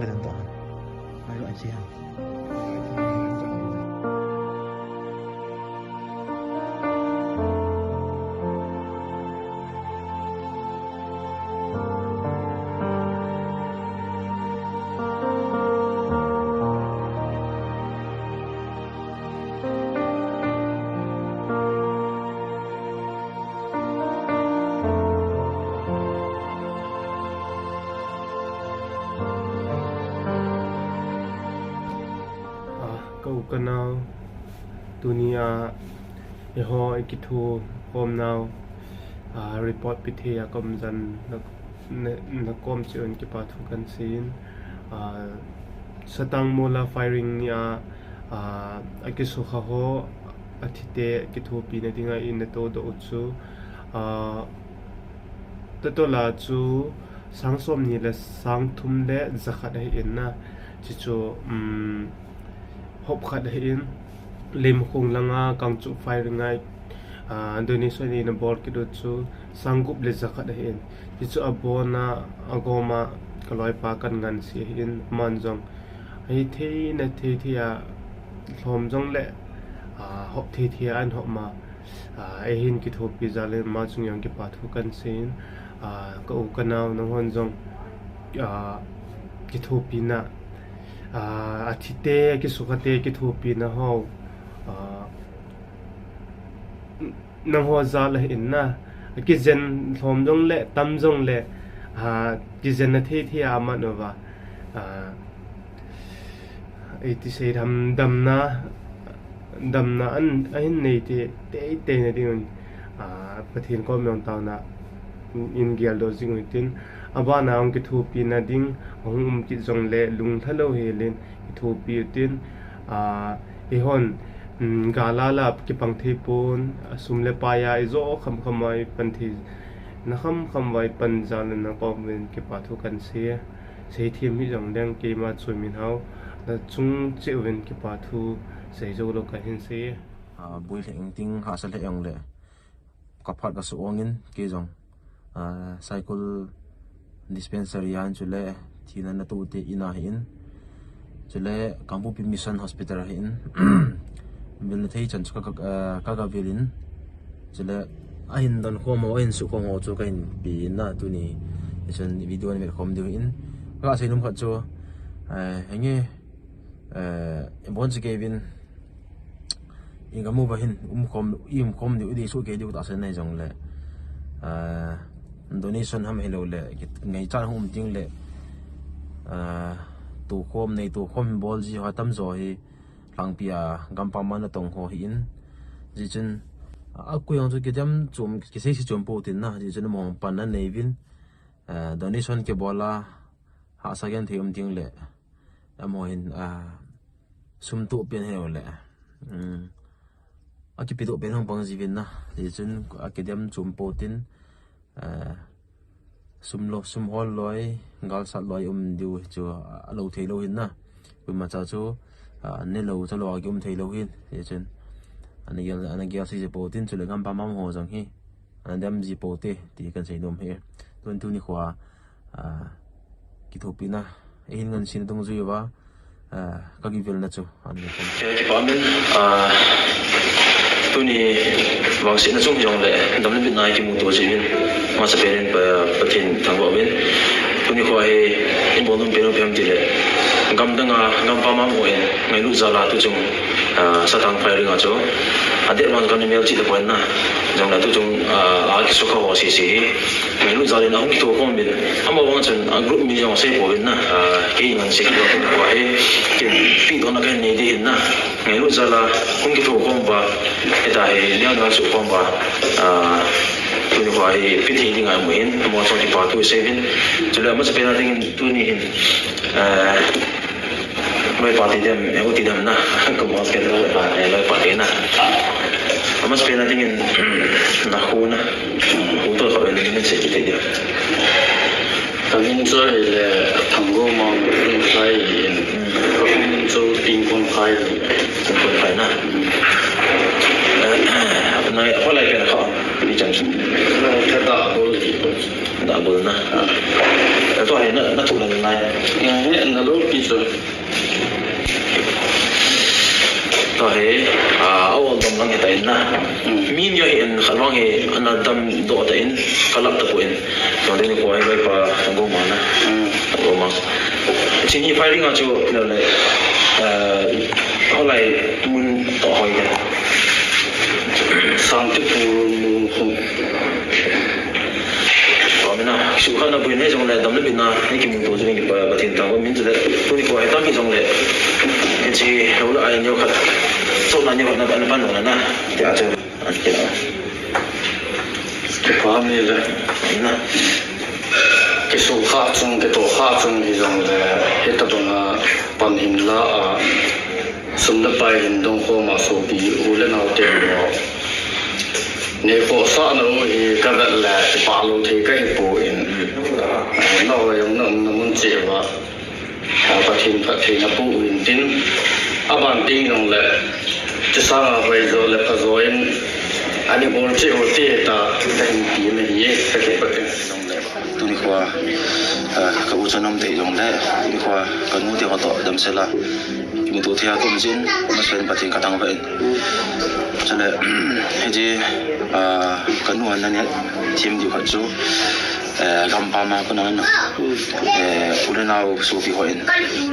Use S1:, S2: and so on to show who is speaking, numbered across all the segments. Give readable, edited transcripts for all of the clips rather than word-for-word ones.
S1: là gần tọa hai loại xe
S2: câu canal dunia ho ikitu kom now report pithia kom jan na kom chon ki pa thu kan sin satang mola firing ya akisu kha ho athite ki thu pi na dinga in to do chu to la chu sangsom ni le sang thum le zakhat he in na chi chu hop khat in lim khung langa kang chu fire ngai Indonesia ni na bor ki do chu sangup le zakhat in hi chu abona agoma kaloi pa kan ngan si in manjong ai the na the thia hlom jong le hop the thia an hop ma ai hin ki thop pi jale ma chung yang ki pa thu kan sin ko kanao na hon jong ki thop pi na athite ki sukate ki thupi na ho nang ho zal in na ki zen thom jong le tam jong le ki zen na the the ama no wa ai ti sei dam na an nei te na ding pathin ko myong taw na in gial do jing tin abana ang ki thupi na ding hong ki jong le lung thalo he len ki thupi tin hon galala ki pangthei pon sumle paya izo khamai panthi na khamwai panjal na comment ki pathu kan se sei thim hi jong dang ke ma chumin hau na chung chewen ki pathu sei zo lo ka hin se
S3: bui leng ting ha sal heong le ka phat ka su ongin ke jong cycle dispensary yan chule thina na tu te ina hin chule kampu pi mission hospital hin bil thei chan ka vilin chule ahin don khomo en su khomo chu kain pi na tu ni chen video ni khom du in ka sei num khat chu henge bon che kevin inga mu ba hin khom ni udi su ke du ta sen nei jong le donation ham hello le ngai chan hum ting le tu khom nei tu khom bol ji ha tam zo hi lang pia gampa man tong ho hin ji chen a ku yong chu ke jam chum ki sei si chum po tin na ji chen mong pan na nei vin donation ke bola ha sa gen thium ting le amo hin sum tu pian hello le a ki pi do ben hong bang ji vin na ji chen a ke jam chum po tin sum hol loi gal sat loi diu chu lo thei lo hin na ku ma cha chu ne lo cha lo gi thei lo hin ye chen ana gyal si je po tin chu le gam pa mam ho jang hi an dam ji po te ti kan sei nom he tun tu ni khwa ki thopi na e hin ngan sin dong zu wa ka gi vel na chu an ni kom
S4: ti pa men tu ni wang sin na chung jong le dam le bit nai ki mu to ji win ma sa peren pa pathin thang wa win tu ni khwa he in bon dum pero pem ti le gam pa ma mo en ngai lu za la tu chung sa thang phai ring a cho ade man kan mel chi de point na jong la tu chung a ki so kha wa si ngai lu za le na hong to kom bin ama wang chen a group mi jong se po win na ke ngan se ki do ko he ke pi do na kan nei de na ngai lu za la hong ki to kom ba eta he lia na su kom ba tu ni khwa he pi thi ding a mo hin mo so ti pa tu se vin chu la ma sa pe na ding tu ni hin mai pa ti dem e u ti dem na ko mo ke lo pa e lo pa ti na mas pena ding na hu na hu to ko ni ni se ti ti
S5: 당인 저의 당고망 사이 저 빙공 파일
S4: 빙공 파일 나 나 apa lagi nak kau di jam
S5: kita tak boleh
S4: na tôi hay nó thuộc lần này
S5: nó lúc đi rồi
S4: tôi hay ông đồng lăng hiện tại na min yo hiện khả năng hiện anh đâm độ tại in cả lập tập của in cho nên có ai về và thành công mà na thành công mà chính như phải đi ngồi chỗ nào này后来munต่อหอยกัน
S5: sang tiếp mù không
S4: có mình nào sự khăn là bên này trong này đâm lên bên nào hay cái mình tổ chức những cái thiên tàng của mình từ đấy tôi đi qua tăng cái trong này cái gì lâu là ai nhiều khát sau này nhiều khát là bạn bạn nói na thì à chơi anh kia đó
S5: cái phá này là cái số khác trong cái tổ khác trong thì trong là hết tập trung bản hình là sum đất bài hình đông hồ mà số bị u lên nào tiền mà nếu có sao nó thì cái vật là cái bảo lô thì cái bộ in nó giống nó muốn chỉ và phát triển nó bộ in tin bản tin trong làจะสร้างไว้rồi là phải rồi anh em muốn chơi hồi tiết ta đánh tiền này nhé cái cái bậc trong này
S3: tu ni khoa ka u chanam te yong le tu ni khoa ka nu te to dam sela mi tu thia kum jin ma sen patin ka tang ven chale he ji ka nu an ne team di kha chu gam pa ma ko na na ule nau su bi ho in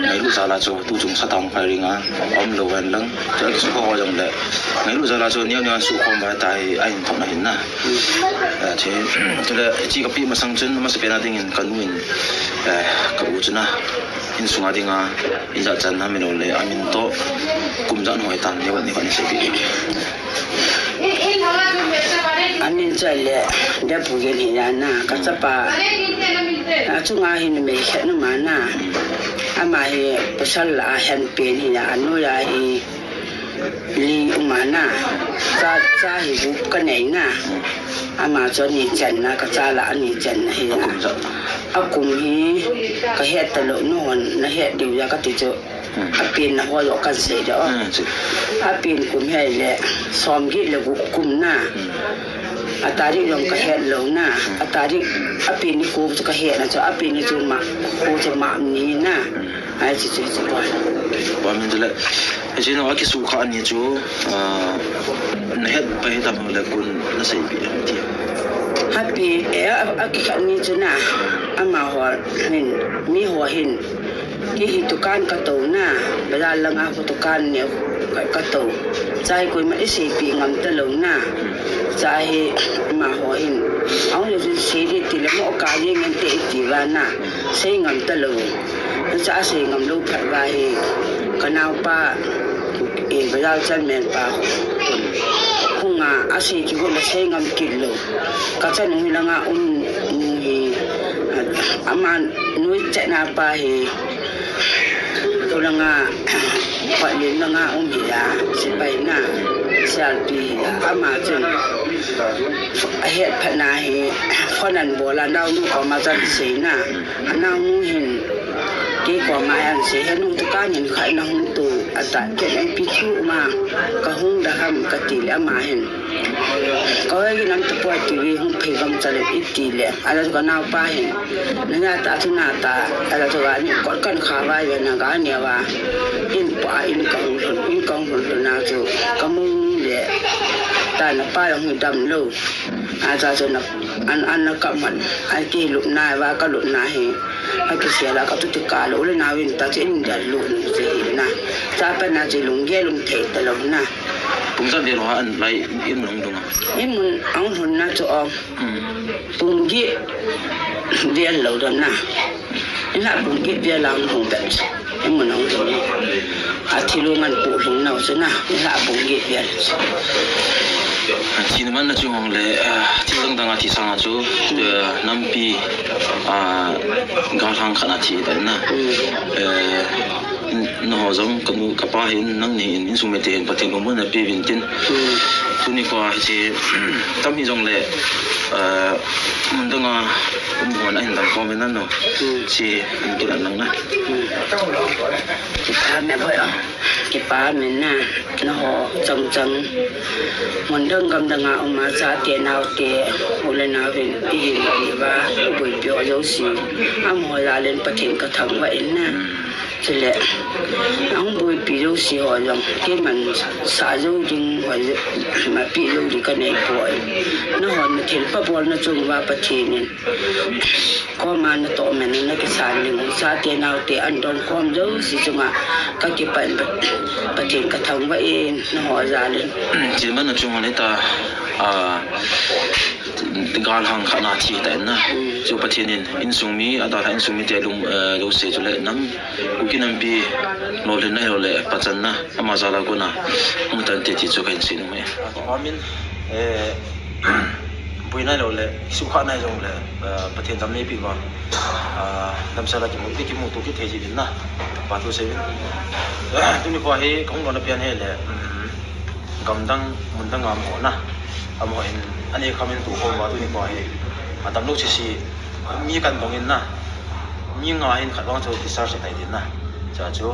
S3: ngai lu sala chu tu chung satang phai ringa om lo wen lang cha su ko yong le ngai lu sala chu niao niao su khom ba tai ai thong na hin na che chale chi ka pi ma sang chen ma se pe na ding in kan win ka u chuna in sunga dinga in ja chan na mi lo le amin to kum jan hoi tan le wa ni kan se bi
S6: anin chale da pugen hinana kasapa achunga hin me khanu mana ama he pasal la han pen hina anu la hi li umana cha hi bu ka nei na ama cho ni chan na ka cha la ani chan hi na akum hi ka he ta lo non na he diu ya ka ti cho apin na ho lo kan se do apin kum he le som gi le kum na atari yong ka he lo na atari apin ni ko ka he na cho apin ni chu ma ko chu ma ni na ai chi chi chi
S3: wa min dele je no ki su kha ni chu na het pa he ta mo le kun na sei bi ti
S6: happy akika ni chu na ama ho hin mi ho hin ki hitukan ka to na bala lang ako tukan ni ka to chai koi ma isi pi ngam ta lo na chai ma ho hin au le si ri ti le mo ka ye ngam te ti wa na sei ngam ta lo cha sei ngam lo phat wa he kanau pa bala chan men pa hunga asi ki go le sei ngam kilo ka chan ni la nga hi aman nuôi chạy na pa he tôi là nga phải đến là nga ông gì à sẽ bay na sẽ đi ama chân hiện phải na he con anh bố là đau nu có mà chân xí na anh nào nu hình cái có mà anh xí hết nu tất cả những khai na hung tu ở tại cái anh pichu mà cái hung đã ham cái tỷ lệ mà hình có cái năm tập quay TV hung phê gam chân ít tỷ lệ anh có nào pa hình nên là ta thu na ta anh cho anh có cần khá vai về na cái này và in pa in công hồn na cho cái mông để ta là pa yang đầm lâu anh cho nó anh nó cầm mình anh kia lụm nai và cái lụm nai thì anh kia sẽ là cái tụt cả lỗ lên nào in ta chỉ in để lụm gì na ta bên nào chỉ lụm ghé lụm thể ta lụm na
S3: cũng rất là anh lại in mình đúng không
S6: in mình ông hồn na cho ông bùng ghé ghé lỗ đó na in là bùng ghé ghé làm hồn bẹt in mình ông hồn thì luôn ăn bụng hồn nào chứ na in là bùng ghé ghé
S3: chỉ là mình chú hồng lệ chỉ đang đang thì sang chú năm pi gạo hàng khá là chỉ đấy na nó giống cái cái ba hiện năng hiện in sum tiền bắt tiền của mình là pi viên tiền tu ni qua chỉ tâm hi giống lệ
S4: Mundanga umhona hinda komen no si kiran lang na
S6: kipa men na no ho chang mundang gam danga uma sa te nau te ulena ven ti ba bui pyo yo si am ho la len pathin ka thang wa in na chile ang bui pi yo si ho yang ke man sa yo ding wa ma pi yo di ka nei poi no ho na thil pa bol na chung wa pathin ko ma na to men na ke sa ling sa te nau te an dong kom yo si chunga ka ki pan pathin ka thang wa in no ho za len
S4: chỉ mất là chung này ta gal hang khana thi ta na chu pathianin in sungmi ada in sungmi te lum lo se chu le nam ukinam bi lo le na lo le pachan na ama zala guna mutan te ti chu kan sin me amin buina lo le su kha na jong le pathian tam ne pi ba nam sala ki mu tu ki the ji bin na pa tu se bin tu ni ko he kong lo na pian he le gamdang mundang am ho na am ho in ani khamin tu ho wa tu ni ko he atam lo chi si mi kan bong in na mi nga hin khat wang chu ti sar se tai din na cha chu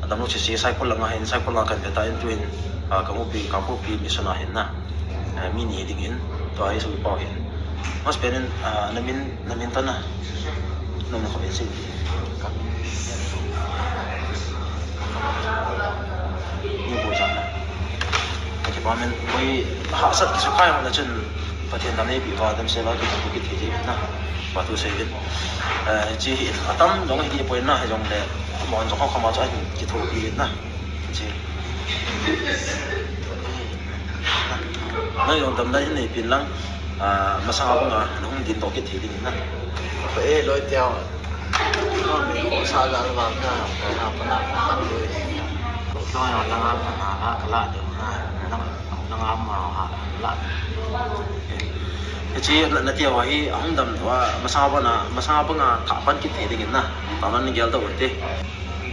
S4: atam lo chi si sai khol nga hin sai khol nga kan ta in twin ka mu pi ka pu pi mi sana hin na mi ni ding in to ai su pa hin mas penen namin ta na nom na ko ben si ni bo jang na cái bọn mình với hạ sát cái số khai mà là chân phát hiện năm nay bị vào đâm xe vào cái cái thế gì na và tôi xây dựng chỉ hiện tâm giống cái gì bữa na hay giống để mọi người không mà cho anh cái thủ gì na chỉ nói giống tầm đấy này biến lắm mà sao cũng là nó không điện tổ cái thế gì na
S7: vậy lối theo nó bị khổ sao ra vào cái nào phải làm ăn rồi cho nó làm ăn là cái là được năng am mà họ làm
S4: chỉ là tiêu ấy ông đầm và mà sao bằng thả phân cái thế thì na tao nó nghe đâu vậy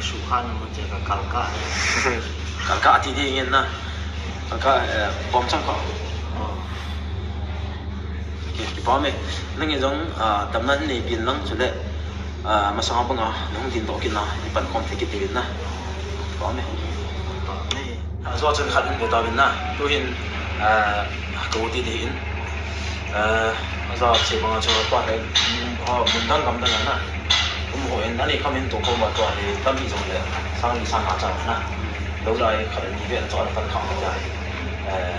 S7: su khan một cái
S4: cả thì nghe na cả bom chắc có cái bom ấy nó nghe giống tầmนั้นnày biến lắm chứ đấy mà sao bằng nó không tin tổ cái na bạn không thấy cái thế na bom ấy do chân khát người ta bên na tôi hiện cầu ti hiện do chỉ bằng cho toàn đấy họ muốn đăng cầm đăng na cũng hồi anh đi comment tổ công và toàn thì tâm bị dùng để sang hạ chẳng na lâu đây khả năng như vậy cho nó phân khảo dài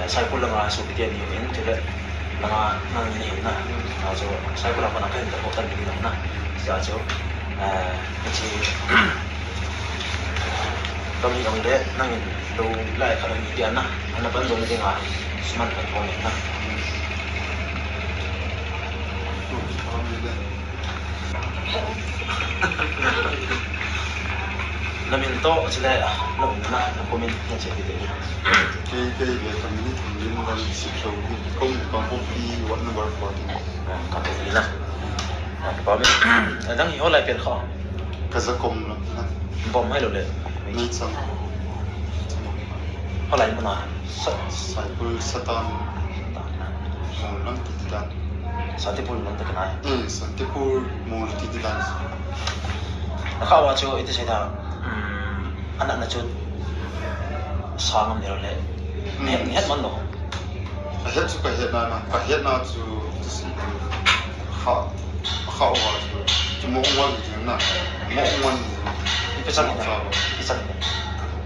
S4: sai quân là số tiền nhiều đến chứ đấy là năng nhiều na rồi sai quân là phần nào cái tập tân nhiều na giờ chỗ chỉ tâm lý đồng đấy năngดูไล่ขนาดนี้เดียวนะอันนั้นเป็นลงที่งานสมันเป็นคนนะแล้วมินโตจะได้อะลงนะผมมินยังเจ็บอยู่
S1: cái về phầnนี้ผมยินวันสิบสองcông còn công tyวันnumber 14
S4: กับตรงนี้นะผมมินตั้งยี่ห้ออะไรเปลี่ยนข้อ
S1: cái giá công là
S4: ผมให้เราเลย
S1: mấy trăm
S4: เท่าไหร่มันหน่อย
S1: sai bul satan mau lang tititan
S4: สันติภูมิมันตะกันไหน
S1: santipur mau tititan
S4: แล้วเข้าว่าช่วยที่ใช้ทางอันนั้นนะจุดสร้างมันเดียวเลยเฮ็ดมันหรอ
S1: hết chú cái hết na chú chỉ khảo vào chú mua ngon thì nó mua ngon
S4: ไปสั่งเนี่ยไปสั่งเนี่ย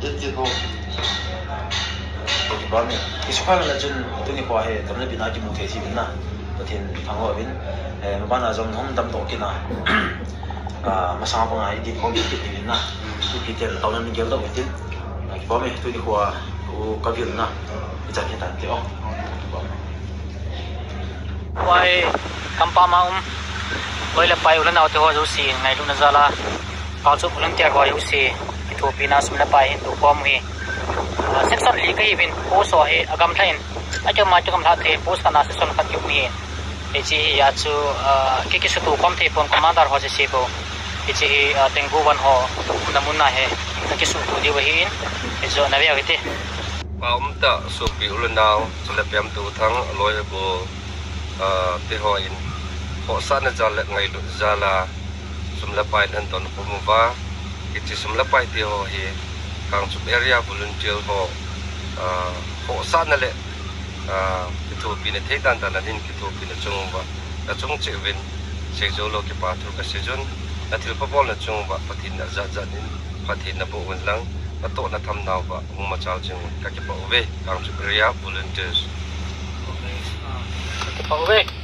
S1: ít ít thôi
S4: thì bảo mình cái số khác là chân tôi đi qua hệ tầm này bên này chỉ một thế gì bên nào có tiền thằng họ bên mà ban là dòng không đâm tổ kia nào mà sao bằng ai đi không biết cái gì bên nào cái tiền tao nên nhớ đâu vậy chứ bảo mình tôi đi qua có việc nào bây giờ hiện tại thì không
S8: quay kampa maum quay là pai ulan auto ho si ngai lu na zala ka chu ulan tia ho si Pilipinas sum na pai hin tu pom hi section li kai bin post ho he agam thain acho ma chu kam tha the post kana section khat kyuk ni e chi ya chu ki su tu kom the pon commander ho se bo e chi tengbu wan ho namun na he ki su tu di wa hin e zo na ya kite
S9: ta su pi ulan daw so le pem tu thang loi bo te ho in ho sana jala ngai lu jala sumla pai an ton pumwa iti sumla pai ti ho hi kang chup area volunteer ho sana le kitu pin the dan dan din kitu pin chungwa ta chung chewin sejolo ki patru ka sejon atil papol na chungwa patin na za din patin na bu lang ato na tham naw ba ung ma chao chung ka ki pa we kang chup area volunteers
S8: Pauwi.